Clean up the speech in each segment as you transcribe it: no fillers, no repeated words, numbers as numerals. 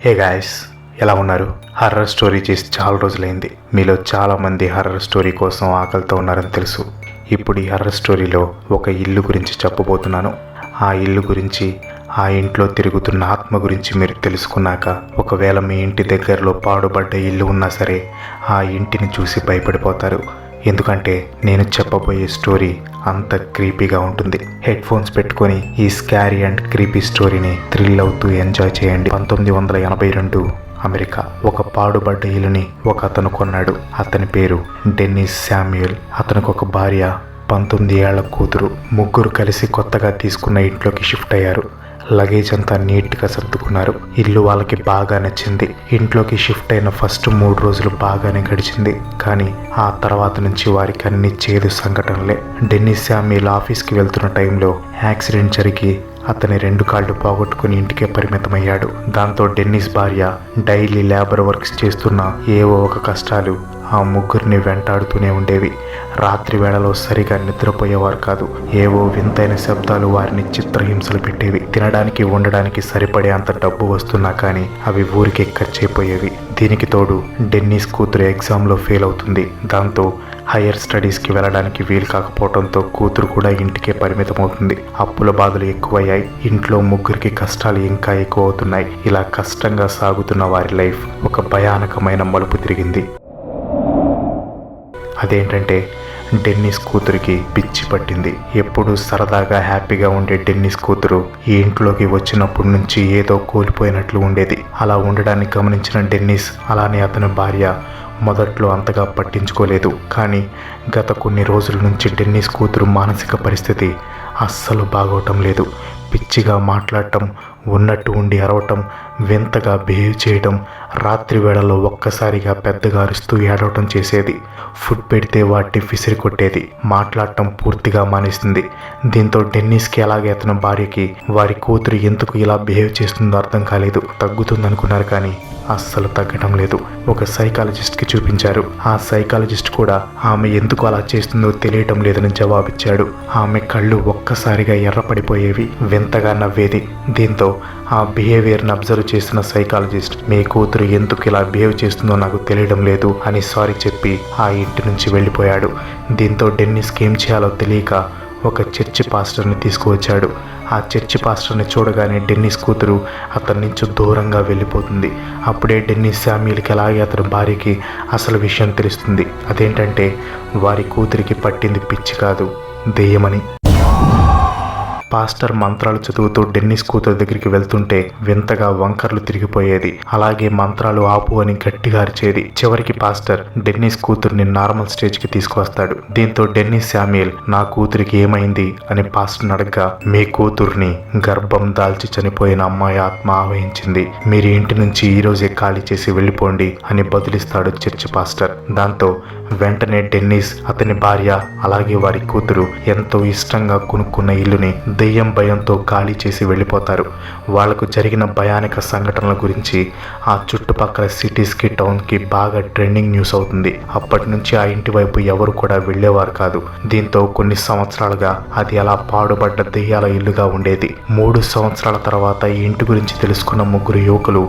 Hey guys, ఎలా ఉన్నారు? Horror story చేసి చాలా రోజులైంది. మీలో చాలామంది హర్రర్ స్టోరీ కోసం ఆకలితో ఉన్నారని తెలుసు. ఇప్పుడు ఈ హర్రర్ స్టోరీలో ఒక ఇల్లు గురించి చెప్పబోతున్నాను. ఆ ఇల్లు గురించి, ఆ ఇంట్లో తిరుగుతున్న ఆత్మ గురించి మీరు తెలుసుకున్నాక, ఒకవేళ మీ ఇంటి దగ్గరలో పాడుబడ్డ ఇల్లు ఉన్నా సరే ఆ ఇంటిని చూసి భయపడిపోతారు. ఎందుకంటే నేను చెప్పబోయే స్టోరీ అంత క్రీపీగా ఉంటుంది. హెడ్ ఫోన్స్ పెట్టుకొని ఈ స్కారీ అండ్ క్రీపీ స్టోరీని థ్రిల్ అవుతూ ఎంజాయ్ చేయండి. 1982 అమెరికా ఒక పాడుబడ్డ ఇల్లుని ఒక అతను కొన్నాడు. అతని పేరు డెన్నిస్ శామ్యూయల్. అతనికి ఒక భార్య, 19 ఏళ్ల కూతురు. ముగ్గురు కలిసి కొత్తగా తీసుకున్న ఇంట్లోకి షిఫ్ట్ అయ్యారు. లగేజ్ అంతా నీట్గా సర్దుకున్నారు. ఇల్లు వాళ్ళకి బాగా నచ్చింది. ఇంట్లోకి షిఫ్ట్ అయిన ఫస్ట్ 3 రోజులు బాగానే గడిచింది. కానీ ఆ తర్వాత నుంచి వారికి అన్ని చేదు సంఘటనలే. డెన్నిస్ శామ్యూయల్ ఆఫీస్కి వెళ్తున్న టైంలో యాక్సిడెంట్ జరిగి అతని 2 కాళ్ళు పోగొట్టుకుని ఇంటికే పరిమితమయ్యాడు. దాంతో డెన్నిస్ భార్య డైలీ లేబర్ వర్క్స్ చేస్తున్న ఏవో ఒక కష్టాలు ఆ ముగ్గురిని వెంటాడుతూనే ఉండేవి. రాత్రి వేళలో సరిగా నిద్రపోయేవారు కాదు. ఏవో వింతైన శబ్దాలు వారిని చిత్రహింసలు పెట్టేవి. తినడానికి ఉండడానికి సరిపడే అంత డబ్బు వస్తున్నా కానీ అవి ఊరికే ఖర్చయిపోయేవి. దీనికి తోడు డెన్నిస్ కూతురు ఎగ్జామ్లో ఫెయిల్ అవుతుంది. దాంతో హయ్యర్ స్టడీస్కి వెళ్ళడానికి వీలు కాకపోవడంతో కూతురు కూడా ఇంటికే పరిమితమవుతుంది. అప్పుల బాధలు ఎక్కువయ్యాయి. ఇంట్లో ముగ్గురికి కష్టాలు ఇంకా ఎక్కువ అవుతున్నాయి. ఇలా కష్టంగా సాగుతున్న వారి లైఫ్ ఒక భయానకమైన మలుపు తిరిగింది. అదేంటంటే డెన్నిస్ కూతురికి పిచ్చి పట్టింది. ఎప్పుడూ సరదాగా హ్యాపీగా ఉండే డెన్నిస్ కూతురు ఈ ఇంట్లోకి వచ్చినప్పటి నుంచి ఏదో కోల్పోయినట్లు ఉండేది. అలా ఉండడాన్ని గమనించిన డెన్నిస్, అలానే అతని భార్య మొదట్లో అంతగా పట్టించుకోలేదు. కానీ గత కొన్ని రోజుల నుంచి డెన్నిస్ కూతురు మానసిక పరిస్థితి అస్సలు బాగోవటం లేదు. పిచ్చిగా మాట్లాడటం, ఉన్నట్టు ఉండి అరవటం, వింతగా బిహేవ్ చేయడం, రాత్రి వేళల్లో ఒక్కసారిగా పెద్దగా అరుస్తూ ఏడవటం చేసేది. ఫుడ్ పెడితే వాటిని విసిరి కొట్టేది. మాట్లాడటం పూర్తిగా మానేసింది. దీంతో డెన్నిస్కి అలాగే అతని భార్యకి వారి కూతురు ఎందుకు ఇలా బిహేవ్ చేస్తుందో అర్థం కాలేదు. తగ్గుతుందనుకున్నారు కానీ అస్సలు తగ్గటం లేదు. ఒక సైకాలజిస్ట్కి చూపించారు. ఆ సైకాలజిస్ట్ కూడా ఆమె ఎందుకు అలా చేస్తుందో తెలియటం లేదని జవాబిచ్చాడు. ఆమె కళ్ళు ఒక్కసారిగా ఎర్రపడిపోయేవి, వింతగా నవ్వేది. దీంతో ఆ బిహేవియర్ని అబ్జర్వ్ చేసిన సైకాలజిస్ట్, మీ కూతురు ఎందుకు ఇలా బిహేవ్ చేస్తుందో నాకు తెలియడం లేదు అని సారీ చెప్పి ఆ ఇంటి నుంచి వెళ్ళిపోయాడు. దీంతో డెన్నిస్కి ఏం చేయాలో తెలియక ఒక చర్చి పాస్టర్ని తీసుకువచ్చాడు. ఆ చర్చి పాస్టర్ని చూడగానే డెన్నిస్ కూతురు అతని నుంచి దూరంగా వెళ్ళిపోతుంది. అప్పుడే డెన్నిస్ శామ్యూయల్కి అలాగే అతని భార్యకి అసలు విషయం తెలుస్తుంది. అదేంటంటే వారి కూతురికి పట్టింది పిచ్చి కాదు, దెయ్యమని. పాస్టర్ మంత్రాలు చదువుతూ డెన్నిస్ కూతురు దగ్గరికి వెళ్తుంటే వింతగా వంకర్లు తిరిగిపోయేది. అలాగే మంత్రాలు ఆపు అని గట్టిగా అరిచేది. చివరికి పాస్టర్ డెన్నిస్ కూతుర్ని నార్మల్ స్టేజ్కి తీసుకువస్తాడు. దీంతో డెన్నిస్ శామ్యూయల్, నా కూతురికి ఏమైంది అని పాస్టర్ని అడగ్గా, మీ కూతుర్ని గర్భం దాల్చి చనిపోయిన అమ్మాయి ఆత్మ ఆవహించింది, మీరు ఇంటి నుంచి ఈ రోజే ఖాళీ చేసి వెళ్ళిపోండి అని బదులిస్తాడు చర్చి పాస్టర్. దాంతో వెంటనే డెన్నిస్, అతని భార్య అలాగే వారి కూతురు ఎంతో ఇష్టంగా కొనుక్కున్న ఇల్లుని దెయ్యం భయంతో ఖాళీ చేసి వెళ్ళిపోతారు. వాళ్లకు జరిగిన భయానక సంఘటనల గురించి ఆ చుట్టుపక్కల సిటీస్కి, టౌన్కి బాగా ట్రెండింగ్ న్యూస్ అవుతుంది. అప్పటి నుంచి ఆ ఇంటి వైపు ఎవరు కూడా వెళ్ళేవారు కాదు. దీంతో కొన్ని సంవత్సరాలుగా అది అలా పాడుబడ్డ దెయ్యాల ఇల్లుగా ఉండేది. 3 సంవత్సరాల తర్వాత ఈ ఇంటి గురించి తెలుసుకున్న ముగ్గురు యువకులు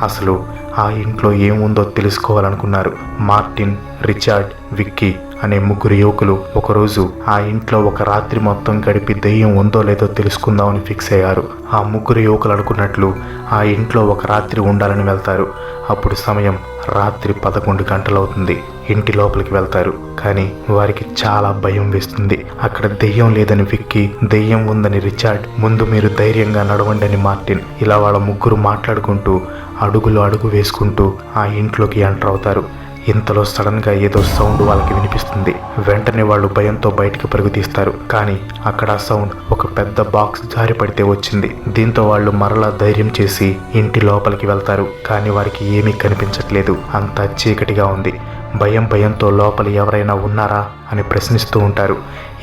అసలు ఆ ఇంట్లో ఏముందో తెలుసుకోవాలనుకున్నారు. మార్టిన్, రిచర్డ్, విక్కీ అనే ముగ్గురు యువకులు ఒకరోజు ఆ ఇంట్లో ఒక రాత్రి మొత్తం గడిపి దెయ్యం ఉందో లేదో తెలుసుకుందామని ఫిక్స్ అయ్యారు. ఆ ముగ్గురు యువకులు అనుకున్నట్లు ఆ ఇంట్లో ఒక రాత్రి ఉండాలని వెళ్తారు. అప్పుడు సమయం రాత్రి 11 గంటలవుతుంది. ఇంటి లోపలికి వెళ్తారు. కానీ వారికి చాలా భయం వేస్తుంది. అక్కడ దెయ్యం లేదని విక్కీ, దెయ్యం ఉందని రిచర్డ్, ముందు మీరు ధైర్యంగా నడవండి అని మార్టిన్. ఇలా వాళ్ళ ముగ్గురు మాట్లాడుకుంటూ అడుగు వేసుకుంటూ ఆ ఇంట్లోకి ఎంటర్ అవుతారు. ఇంతలో సడన్గా ఏదో సౌండ్ వాళ్ళకి వినిపిస్తుంది. వెంటనే వాళ్ళు భయంతో బయటికి పరుగు తీస్తారు. కానీ అక్కడ ఆ సౌండ్ ఒక పెద్ద బాక్స్ జారి పడితే వచ్చింది. దీంతో వాళ్ళు మరలా ధైర్యం చేసి ఇంటి లోపలికి వెళ్తారు. కానీ వారికి ఏమీ కనిపించట్లేదు. అంతా చీకటిగా ఉంది. భయంతో లోపల ఎవరైనా ఉన్నారా అని ప్రశ్నిస్తూ ఉంటారు.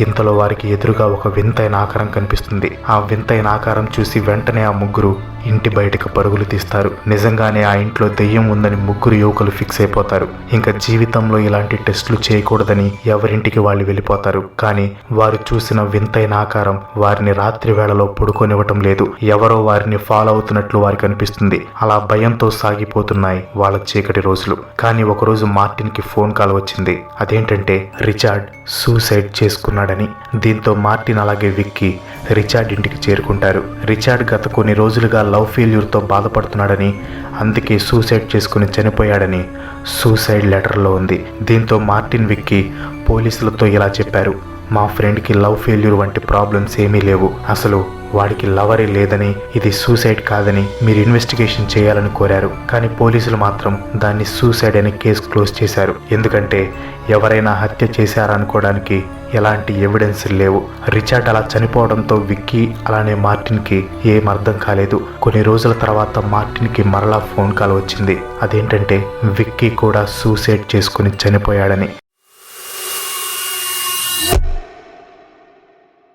ఇంతలో వారికి ఎదురుగా ఒక వింతైన ఆకారం కనిపిస్తుంది. ఆ వింతైన ఆకారం చూసి వెంటనే ఆ ముగ్గురు ఇంటి బయటకు పరుగులు తీస్తారు. నిజంగానే ఆ ఇంట్లో దెయ్యం ఉందని ముగ్గురు యువకులు ఫిక్స్ అయిపోతారు. ఇంకా జీవితంలో ఇలాంటి టెస్టులు చేయకూడదని ఎవరింటికి వాళ్ళు వెళ్ళిపోతారు. కానీ వారు చూసిన వింతైన ఆకారం వారిని రాత్రి వేళలో పడుకోనివ్వటం లేదు. ఎవరో వారిని ఫాలో అవుతున్నట్లు వారికి అనిపిస్తుంది. అలా భయంతో సాగిపోతున్నాయి వాళ్ళ చీకటి రోజులు. కానీ ఒకరోజు మార్టిన్ కి ఫోన్ కాల్ వచ్చింది. అదేంటంటే రిచార్డ్ సూసైడ్ చేసుకున్నాడని. దీంతో మార్టిన్ అలాగే విక్కీ రిచార్డ్ ఇంటికి చేరుకుంటారు. రిచార్డ్ గత కొన్ని రోజులుగా లవ్ ఫెయిల్యూర్తో బాధపడుతున్నాడని, అందుకే సూసైడ్ చేసుకుని చనిపోయాడని సూసైడ్ లెటర్లో ఉంది. దీంతో మార్టిన్ విక్కీ పోలీసులతో ఇలా చెప్పారు: మా ఫ్రెండ్కి లవ్ ఫెయిల్యూర్ వంటి ప్రాబ్లమ్స్ ఏమీ లేవు, అసలు వాడికి లవరే లేదని, ఇది సూసైడ్ కాదని మీరు ఇన్వెస్టిగేషన్ చేయాలని కోరారు. కానీ పోలీసులు మాత్రం దాన్ని సూసైడ్ అని కేసు క్లోజ్ చేశారు. ఎందుకంటే ఎవరైనా హత్య చేశారనుకోవడానికి ఎలాంటి ఎవిడెన్స్ లేవు. రిచార్డ్ అలా చనిపోవడంతో విక్కీ అలానే మార్టిన్కి ఏం అర్థం కాలేదు. కొన్ని రోజుల తర్వాత మార్టిన్కి మరలా ఫోన్ కాల్ వచ్చింది. అదేంటంటే విక్కీ కూడా సూసైడ్ చేసుకుని చనిపోయాడని.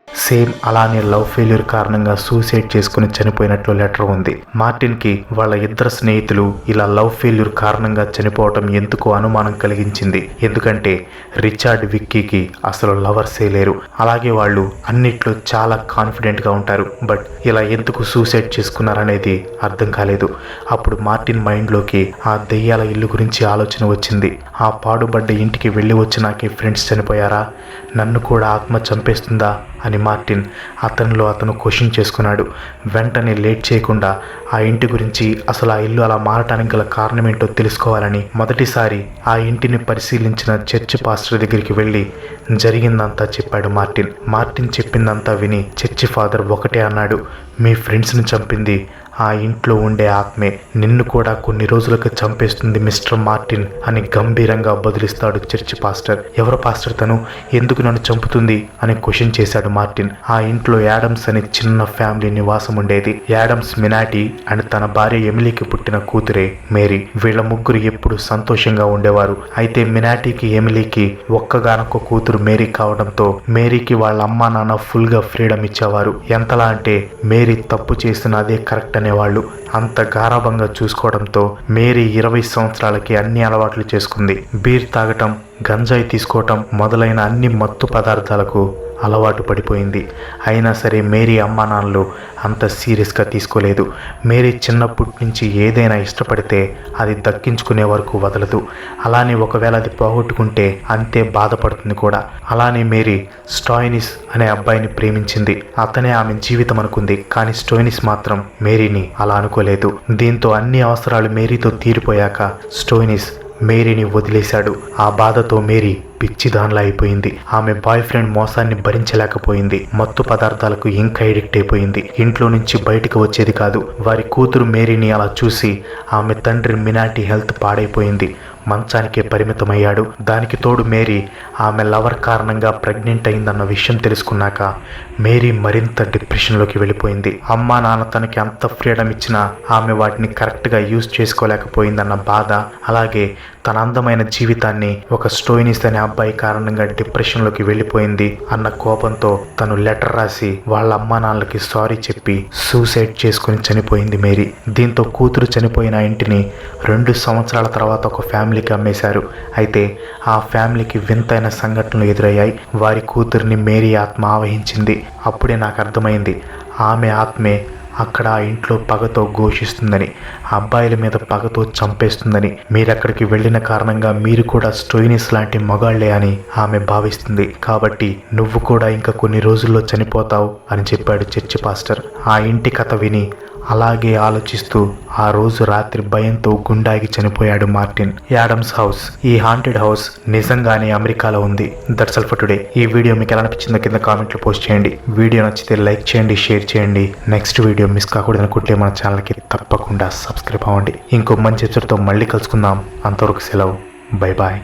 సేమ్ అలానే లవ్ ఫెయిల్యూర్ కారణంగా సూసైడ్ చేసుకుని చనిపోయినట్లు లెటర్ ఉంది. మార్టిన్కి వాళ్ళ ఇద్దరు స్నేహితులు ఇలా లవ్ ఫెయిల్యూర్ కారణంగా చనిపోవటం ఎందుకు అనుమానం కలిగించింది. ఎందుకంటే రిచార్డ్ విక్కీకి అసలు లవర్సే లేరు. అలాగే వాళ్ళు అన్నిట్లో చాలా కాన్ఫిడెంట్గా ఉంటారు. బట్ ఇలా ఎందుకు సూసైడ్ చేసుకున్నారనేది అర్థం కాలేదు. అప్పుడు మార్టిన్ మైండ్లోకి ఆ దెయ్యాల ఇల్లు గురించి ఆలోచన వచ్చింది. ఆ పాడుబడ్డ ఇంటికి వెళ్ళి వచ్చినాకే ఫ్రెండ్స్ చనిపోయారా, నన్ను కూడా ఆత్మ చంపేస్తుందా అని మార్టిన్ అతను క్వశ్చన్ చేసుకున్నాడు. వెంటనే లేట్ చేయకుండా ఆ ఇంటి గురించి, అసలు ఆ ఇల్లు అలా మారటానికి గల కారణం ఏంటో తెలుసుకోవాలని మొదటిసారి ఆ ఇంటిని పరిశీలించిన చర్చ్ పాస్టర్ దగ్గరికి వెళ్ళి జరిగిందంతా చెప్పాడు మార్టిన్ చెప్పిందంతా విని చర్చి ఫాదర్ ఒకటే అన్నాడు: మీ ఫ్రెండ్స్ని చంపింది ఆ ఇంట్లో ఉండే ఆత్మే, నిన్ను కూడా కొన్ని రోజులకు చంపేస్తుంది మిస్టర్ మార్టిన్ అని గంభీరంగా బదులిస్తాడు చర్చి పాస్టర్. ఎవరు పాస్టర్ తను, ఎందుకు నన్ను చంపుతుంది అని క్వశ్చన్ చేశాడు మార్టిన్. ఆ ఇంట్లో యాడమ్స్ అనే చిన్న ఫ్యామిలీ నివాసం ఉండేది. యాడమ్స్ మినాటీ అండ్ తన భార్య ఎమిలీకి పుట్టిన కూతురే మేరీ. వీళ్ళ ముగ్గురు ఎప్పుడు సంతోషంగా ఉండేవారు. అయితే మినాటీకి ఎమిలీకి ఒక్కగానొక్క కూతురు మేరీ కావడంతో మేరీకి వాళ్ళ అమ్మా నాన్న ఫుల్ గా ఫ్రీడమ్ ఇచ్చేవారు. ఎంతలా అంటే మేరీ తప్పు చేసిన అదే కరెక్ట్ అనేవాళ్ళు. అంత గారాబంగా చూసుకోవడంతో మేరీ 20 సంవత్సరాలకి అన్ని అలవాట్లు చేసుకుంది. బీర్ తాగటం, గంజాయి తీసుకోవటం మొదలైన అన్ని మత్తు పదార్థాలకు అలవాటు పడిపోయింది. అయినా సరే మేరీ అమ్మా నాన్నలు అంత సీరియస్గా తీసుకోలేదు. మేరీ చిన్నప్పటి నుంచి ఏదైనా ఇష్టపడితే అది దక్కించుకునే వరకు వదలదు. అలానే ఒకవేళ అది పోగొట్టుకుంటే అంతే బాధపడుతుంది కూడా. అలానే మేరీ స్టోయినిస్ అనే అబ్బాయిని ప్రేమించింది. అతనే ఆమె జీవితం అనుకుంది. కానీ స్టోయినిస్ మాత్రం మేరీని అలా అనుకోలేదు. దీంతో అన్ని అవసరాలు మేరీతో తీరిపోయాక స్టోయినిస్ మేరీని వదిలేశాడు. ఆ బాధతో మేరీ పిచ్చిదాన్లా అయిపోయింది. ఆమె బాయ్ ఫ్రెండ్ మోసాన్ని భరించలేకపోయింది. మత్తు పదార్థాలకు ఇంకా ఎడిక్ట్ అయిపోయింది. ఇంట్లో నుంచి బయటకు వచ్చేది కాదు. వారి కూతురు మేరీని అలా చూసి ఆమె తండ్రి మినాటీ హెల్త్ పాడైపోయింది. మంచానికే పరిమితమయ్యాడు. దానికి తోడు మేరీ ఆమె లవర్ కారణంగా ప్రెగ్నెంట్ అయిందన్న విషయం తెలుసుకున్నాక మేరీ మరింత డిప్రెషన్లోకి వెళ్ళిపోయింది. అమ్మా నాన్న తనకి అంత ఫ్రీడమ్ ఇచ్చినా ఆమె వాటిని కరెక్ట్గా యూజ్ చేసుకోలేకపోయిందన్న బాధ, అలాగే తన అందమైన జీవితాన్ని ఒక స్టోయినిస్ అనే అబ్బాయి కారణంగా డిప్రెషన్లోకి వెళ్ళిపోయింది అన్న కోపంతో తను లెటర్ రాసి వాళ్ళ అమ్మా నాన్నలకి సారీ చెప్పి సూసైడ్ చేసుకుని చనిపోయింది మేరీ. దీంతో కూతురు చనిపోయిన ఇంటిని 2 సంవత్సరాల తర్వాత ఒక ఫ్యామిలీకి అమ్మేశారు. అయితే ఆ ఫ్యామిలీకి వింతైన సంఘటనలు ఎదురయ్యాయి. వారి కూతురిని మేరీ ఆత్మ ఆవహించింది. అప్పుడే నాకు అర్థమైంది, ఆమె ఆత్మే అక్కడ ఆ ఇంట్లో పగతో ఘోషిస్తుందని, అబ్బాయిల మీద పగతో చంపేస్తుందని, మీరక్కడికి వెళ్ళిన కారణంగా మీరు కూడా స్టోయినిస్ లాంటి మగాళ్లే అని ఆమె భావిస్తుంది. కాబట్టి నువ్వు కూడా ఇంకా కొన్ని రోజుల్లో చనిపోతావు అని చెప్పాడు చర్చి పాస్టర్. ఆ ఇంటి కథ విని అలాగే ఆలోచిస్తూ ఆ రోజు రాత్రి భయంతో గుండాగి చనిపోయాడు మార్టిన్. యాడమ్స్ హౌస్, ఈ హాంటెడ్ హౌస్ నిజంగానే అమెరికాలో ఉంది. That's all for today. ఈ వీడియో మీకు ఎలా అనిపించిందో కింద కామెంట్లో పోస్ట్ చేయండి. వీడియో నచ్చితే లైక్ చేయండి, షేర్ చేయండి. నెక్స్ట్ వీడియో మిస్ కాకూడదు అనుకుంటే మన ఛానల్కి తప్పకుండా సబ్స్క్రైబ్ అవ్వండి. ఇంకో మంచి ఎపిసోడ్తో మళ్ళీ కలుసుకుందాం. అంతవరకు సెలవు. Bye bye.